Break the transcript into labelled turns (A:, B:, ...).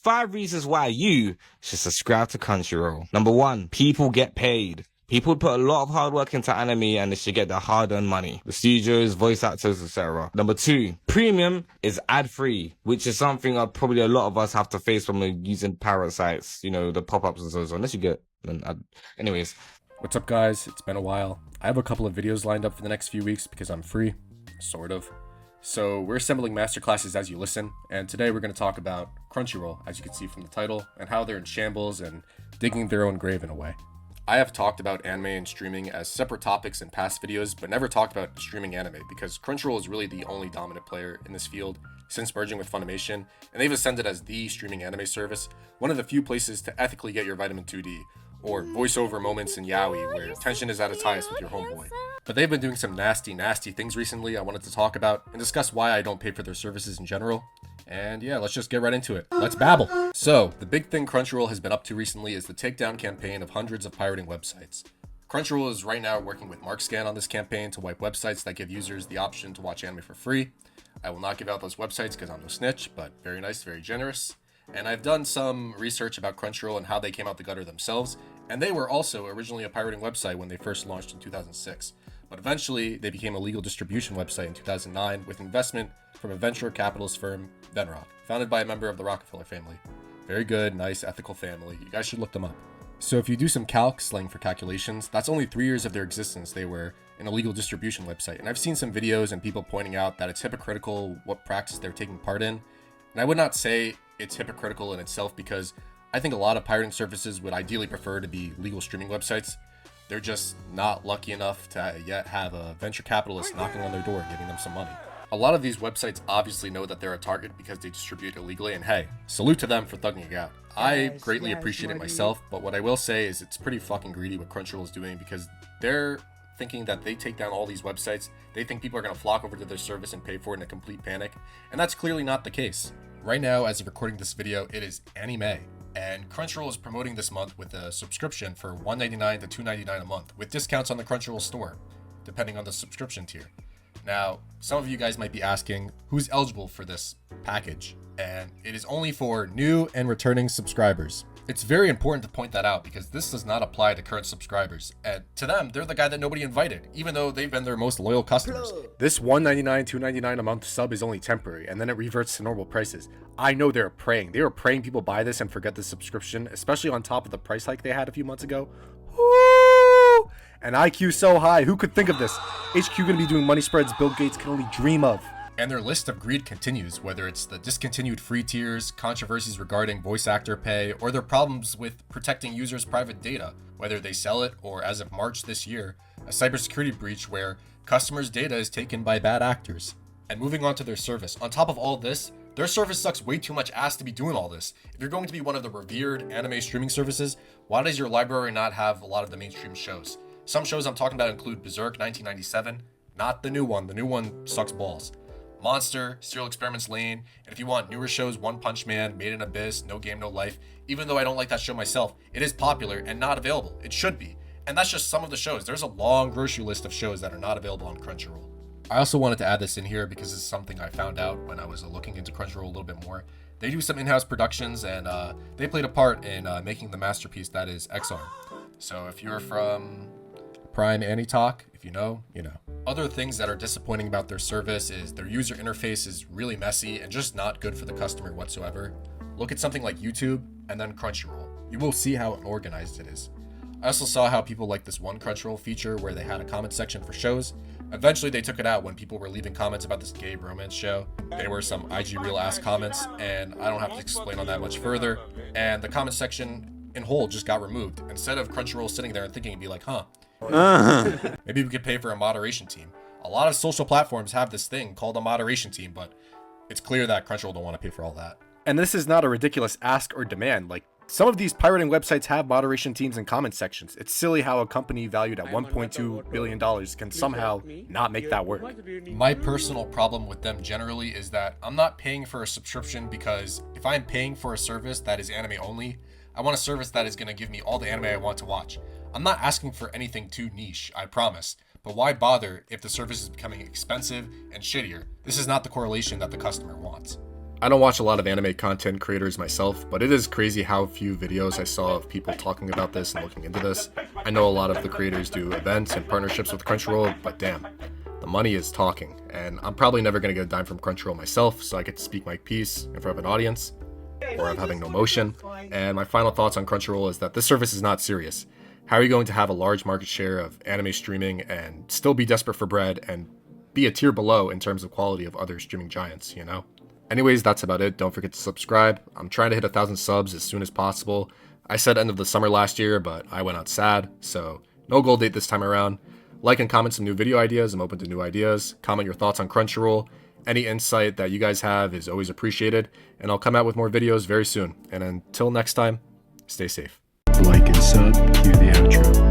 A: 5 reasons why you should subscribe to Crunchyroll. Number 1, people get paid. People put a lot of hard work into anime and they should get their hard-earned money. The studios, voice actors, etc. Number 2, premium is ad-free, which is something probably a lot of us have to face when we're using pirate sites, you know, the pop-ups and so on. Unless you get an ad. Anyways.
B: What's up, guys? It's been a while. I have a couple of videos lined up for the next few weeks because I'm free, sort of. So we're assembling masterclasses as you listen, and today we're going to talk about Crunchyroll, as you can see from the title, and how they're in shambles and digging their own grave in a way. I have talked about anime and streaming as separate topics in past videos, but never talked about streaming anime because Crunchyroll is really the only dominant player in this field since merging with Funimation, and they've ascended as the streaming anime service, one of the few places to ethically get your vitamin 2D, or voiceover moments in yaoi where tension is at its highest with your homeboy. But they've been doing some nasty things recently I wanted to talk about and discuss why I don't pay for their services in general. And yeah, let's just get right into it. Let's babble. So, the big thing Crunchyroll has been up to recently is the takedown campaign of hundreds of pirating websites. Crunchyroll is right now working with MarkScan on this campaign to wipe websites that give users the option to watch anime for free. I will not give out those websites because I'm no snitch, but very nice, very generous. And I've done some research about Crunchyroll and how they came out the gutter themselves, and they were also originally a pirating website when they first launched in 2006. But eventually, they became a legal distribution website in 2009 with investment from a venture capitalist firm, Venrock, founded by a member of the Rockefeller family. Very good, nice, ethical family. You guys should look them up. So if you do some calc, slang for calculations, that's only 3 years of their existence they were an illegal distribution website. And I've seen some videos and people pointing out that it's hypocritical what practice they're taking part in. And I would not say it's hypocritical in itself because I think a lot of pirating services would ideally prefer to be legal streaming websites. They're just not lucky enough to yet have a venture capitalist knocking on their door giving them some money. A lot of these websites obviously know that they're a target because they distribute illegally, and hey, salute to them for thugging it out. I greatly appreciate it myself, but what I will say is it's pretty fucking greedy what Crunchyroll is doing because they're thinking that they take down all these websites, they think people are going to flock over to their service and pay for it in a complete panic, and that's clearly not the case. Right now, as of recording this video, it is anime. And Crunchyroll is promoting this month with a subscription for $1.99 to $2.99 a month, with discounts on the Crunchyroll store, depending on the subscription tier. Now, some of you guys might be asking, who's eligible for this package? And it is only for new and returning subscribers. It's very important to point that out because this does not apply to current subscribers. And to them, they're the guy that nobody invited, even though they've been their most loyal customers. This $1.99, $2.99 a month sub is only temporary, and then it reverts to normal prices. I know they're praying. They were praying people buy this and forget the subscription, especially on top of the price hike they had a few months ago. Woo! An IQ so high, who could think of this? HQ gonna be doing money spreads Bill Gates can only dream of. And their list of greed continues, whether it's the discontinued free tiers, controversies regarding voice actor pay, or their problems with protecting users' private data, whether they sell it or, as of March this year, a cybersecurity breach where customers' data is taken by bad actors. And moving on to their service, on top of all this, their service sucks way too much ass to be doing all this. If you're going to be one of the revered anime streaming services, why does your library not have a lot of the mainstream shows? Some shows I'm talking about include Berserk 1997, not the new one. The new one sucks balls. Monster, Serial Experiments Lane, and if you want newer shows, One Punch Man, Made in Abyss, No Game No Life, even though I don't like that show myself, it is popular and not available. It should be. And that's just some of the shows. There's a long grocery list of shows that are not available on Crunchyroll. I also wanted to add this in here because it's something I found out when I was looking into Crunchyroll a little bit more. They do some in-house productions and they played a part in making the masterpiece that is X-Arm. So if you're from Prime Anti-Talk, if you know, you know. Other things that are disappointing about their service is their user interface is really messy and just not good for the customer whatsoever. Look at something like YouTube and then Crunchyroll. You will see how unorganized it is. I also saw how people like this one Crunchyroll feature where they had a comment section for shows. Eventually they took it out when people were leaving comments about this gay romance show. There were some IG real ass comments and I don't have to explain on that much further. And the comment section in whole just got removed. Instead of Crunchyroll sitting there and thinking and be like, maybe we could pay for a moderation team. A lot of social platforms have this thing called a moderation team, but it's clear that Crunchyroll don't want to pay for all that. And this is not a ridiculous ask or demand. Like, some of these pirating websites have moderation teams and comment sections. It's silly how a company valued at $1.2 billion can somehow not make that work. My personal problem with them generally is that I'm not paying for a subscription because if I'm paying for a service that is anime only, I want a service that is going to give me all the anime I want to watch. I'm not asking for anything too niche, I promise. But why bother if the service is becoming expensive and shittier? This is not the correlation that the customer wants. I don't watch a lot of anime content creators myself, but it is crazy how few videos I saw of people talking about this and looking into this. I know a lot of the creators do events and partnerships with Crunchyroll, but damn, the money is talking, and I'm probably never going to get a dime from Crunchyroll myself, so I get to speak my piece in front of an audience, or of having no motion. And my final thoughts on Crunchyroll is that this service is not serious. How are you going to have a large market share of anime streaming and still be desperate for bread and be a tier below in terms of quality of other streaming giants, you know? Anyways, that's about it. Don't forget to subscribe. I'm trying to hit 1,000 subs as soon as possible. I said end of the summer last year, but I went out sad, so no goal date this time around. Like and comment some new video ideas. I'm open to new ideas. Comment your thoughts on Crunchyroll. Any insight that you guys have is always appreciated, and I'll come out with more videos very soon. And until next time, stay safe.
C: Like and sub, cue the outro.